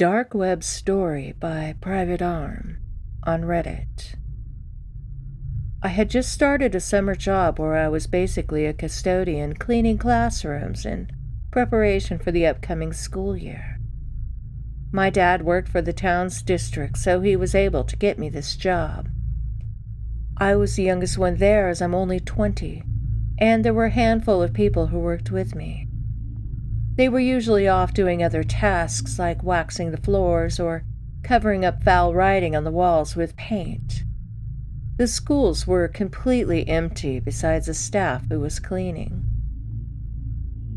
Dark Web Story by Privatearm on Reddit. I had just started a summer job where I was basically a custodian cleaning classrooms in preparation for the upcoming school year. My dad worked for the town's district, so he was able to get me this job. I was the youngest one there, as I'm only 20, and there were a handful of people who worked with me. They were usually off doing other tasks like waxing the floors or covering up foul writing on the walls with paint. The schools were completely empty besides the staff who was cleaning.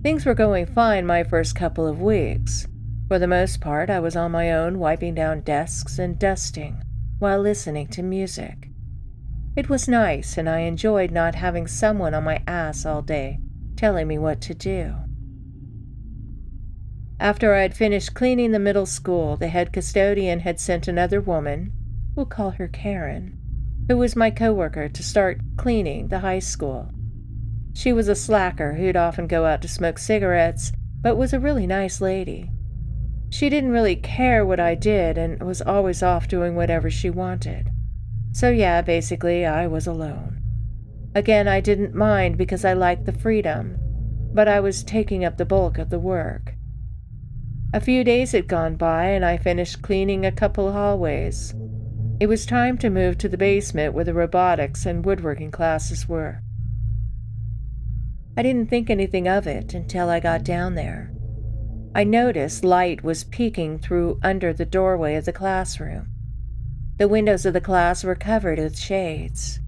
Things were going fine my first couple of weeks. For the most part, I was on my own wiping down desks and dusting while listening to music. It was nice, and I enjoyed not having someone on my ass all day telling me what to do. After I had finished cleaning the middle school, the head custodian had sent another woman, we'll call her Karen, who was my coworker, to start cleaning the high school. She was a slacker who'd often go out to smoke cigarettes, but was a really nice lady. She didn't really care what I did and was always off doing whatever she wanted. So yeah, basically, I was alone. Again, I didn't mind because I liked the freedom, but I was taking up the bulk of the work. A few days had gone by, and I finished cleaning a couple hallways. It was time to move to the basement where the robotics and woodworking classes were. I didn't think anything of it until I got down there. I noticed light was peeking through under the doorway of the classroom. The windows of the class were covered with shades.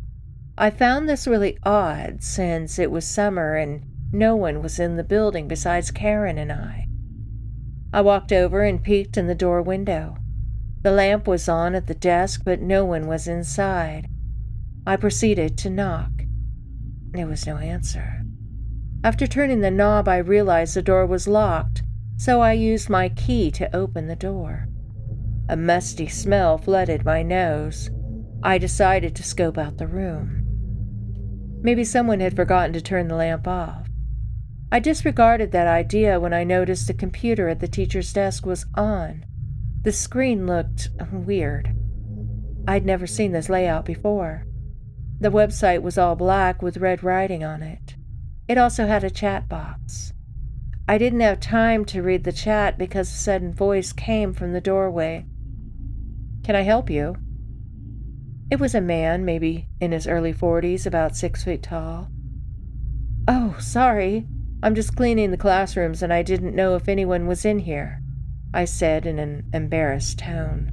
I found this really odd since it was summer and no one was in the building besides Karen and I. I walked over and peeked in the door window. The lamp was on at the desk, but no one was inside. I proceeded to knock. There was no answer. After turning the knob, I realized the door was locked, so I used my key to open the door. A musty smell flooded my nose. I decided to scope out the room. Maybe someone had forgotten to turn the lamp off. I disregarded that idea when I noticed the computer at the teacher's desk was on. The screen looked weird. I'd never seen this layout before. The website was all black with red writing on it. It also had a chat box. I didn't have time to read the chat because a sudden voice came from the doorway. "Can I help you?" It was a man, maybe in his early 40s, about 6 feet tall. "Oh, sorry. I'm just cleaning the classrooms and I didn't know if anyone was in here," I said in an embarrassed tone.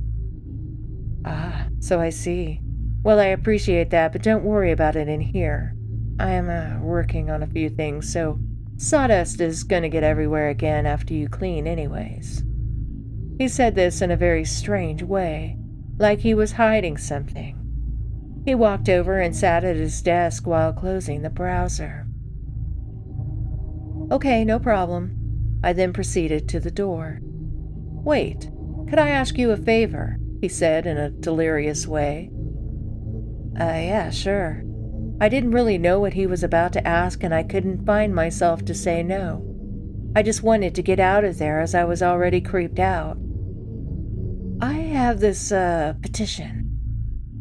"Ah, so I see. Well, I appreciate that, but don't worry about it in here. I am working on a few things, so sawdust is going to get everywhere again after you clean anyways." He said this in a very strange way, like he was hiding something. He walked over and sat at his desk while closing the browser. "Okay, no problem." I then proceeded to the door. "Wait, could I ask you a favor?" he said in a delirious way. Yeah, sure." I didn't really know what he was about to ask, and I couldn't find myself to say no. I just wanted to get out of there as I was already creeped out. "I have this petition.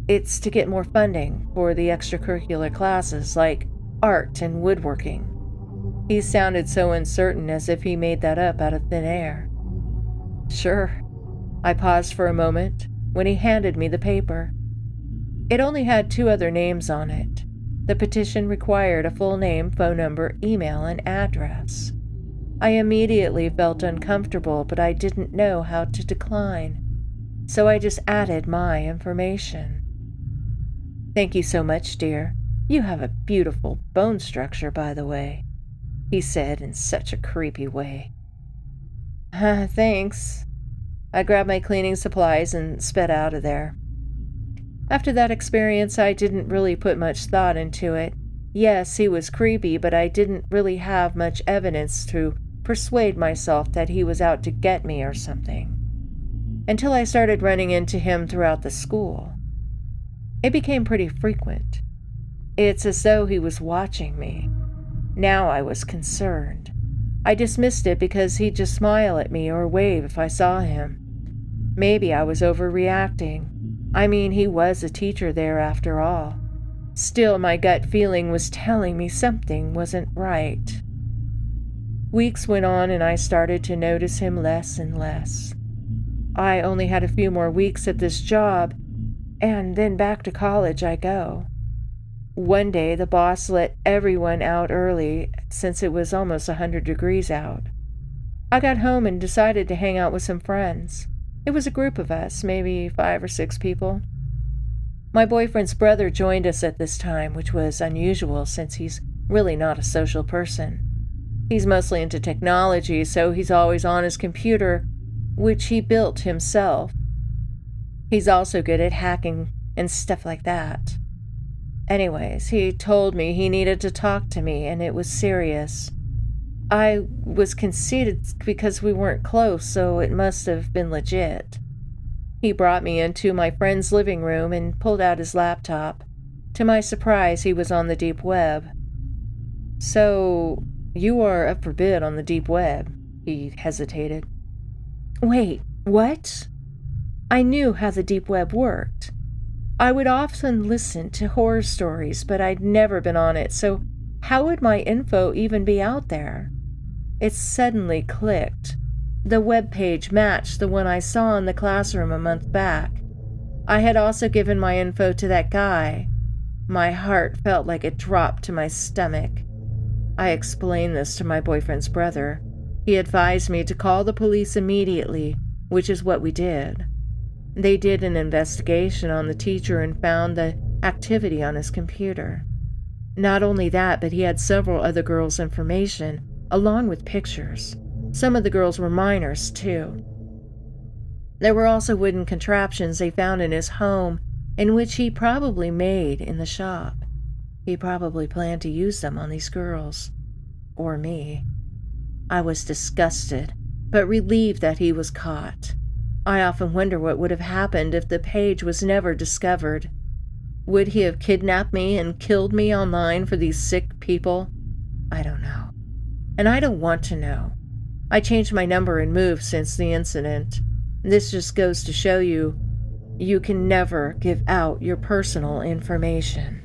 It's to get more funding for the extracurricular classes like art and woodworking." He sounded so uncertain, as if he made that up out of thin air. "Sure." I paused for a moment when he handed me the paper. It only had 2 other names on it. The petition required a full name, phone number, email, and address. I immediately felt uncomfortable, but I didn't know how to decline, so I just added my information. "Thank you so much, dear. You have a beautiful bone structure, by the way," he said in such a creepy way. Thanks." I grabbed my cleaning supplies and sped out of there. After that experience, I didn't really put much thought into it. Yes, he was creepy, but I didn't really have much evidence to persuade myself that he was out to get me or something, until I started running into him throughout the school. It became pretty frequent. It's as though he was watching me. Now I was concerned. I dismissed it because he'd just smile at me or wave if I saw him. Maybe I was overreacting. I mean, he was a teacher there after all. Still, my gut feeling was telling me something wasn't right. Weeks went on and I started to notice him less and less. I only had a few more weeks at this job, and then back to college I go. One day, the boss let everyone out early since it was almost 100 degrees out. I got home and decided to hang out with some friends. It was a group of us, maybe 5 or 6 people. My boyfriend's brother joined us at this time, which was unusual since he's really not a social person. He's mostly into technology, so he's always on his computer, which he built himself. He's also good at hacking and stuff like that. Anyways, he told me he needed to talk to me, and it was serious. I was conceited because we weren't close, so it must have been legit. He brought me into my friend's living room and pulled out his laptop. To my surprise, he was on the deep web. "So, you are up for bid on the deep web," he hesitated. "Wait, what?" I knew how the deep web worked. I would often listen to horror stories, but I'd never been on it, so how would my info even be out there? It suddenly clicked. The web page matched the one I saw in the classroom a month back. I had also given my info to that guy. My heart felt like it dropped to my stomach. I explained this to my boyfriend's brother. He advised me to call the police immediately, which is what we did. They did an investigation on the teacher and found the activity on his computer. Not only that, but he had several other girls' information, along with pictures. Some of the girls were minors, too. There were also wooden contraptions they found in his home, in which he probably made in the shop. He probably planned to use them on these girls. Or me. I was disgusted, but relieved that he was caught. I often wonder what would have happened if the page was never discovered. Would he have kidnapped me and killed me online for these sick people? I don't know. And I don't want to know. I changed my number and moved since the incident. This just goes to show you, you can never give out your personal information.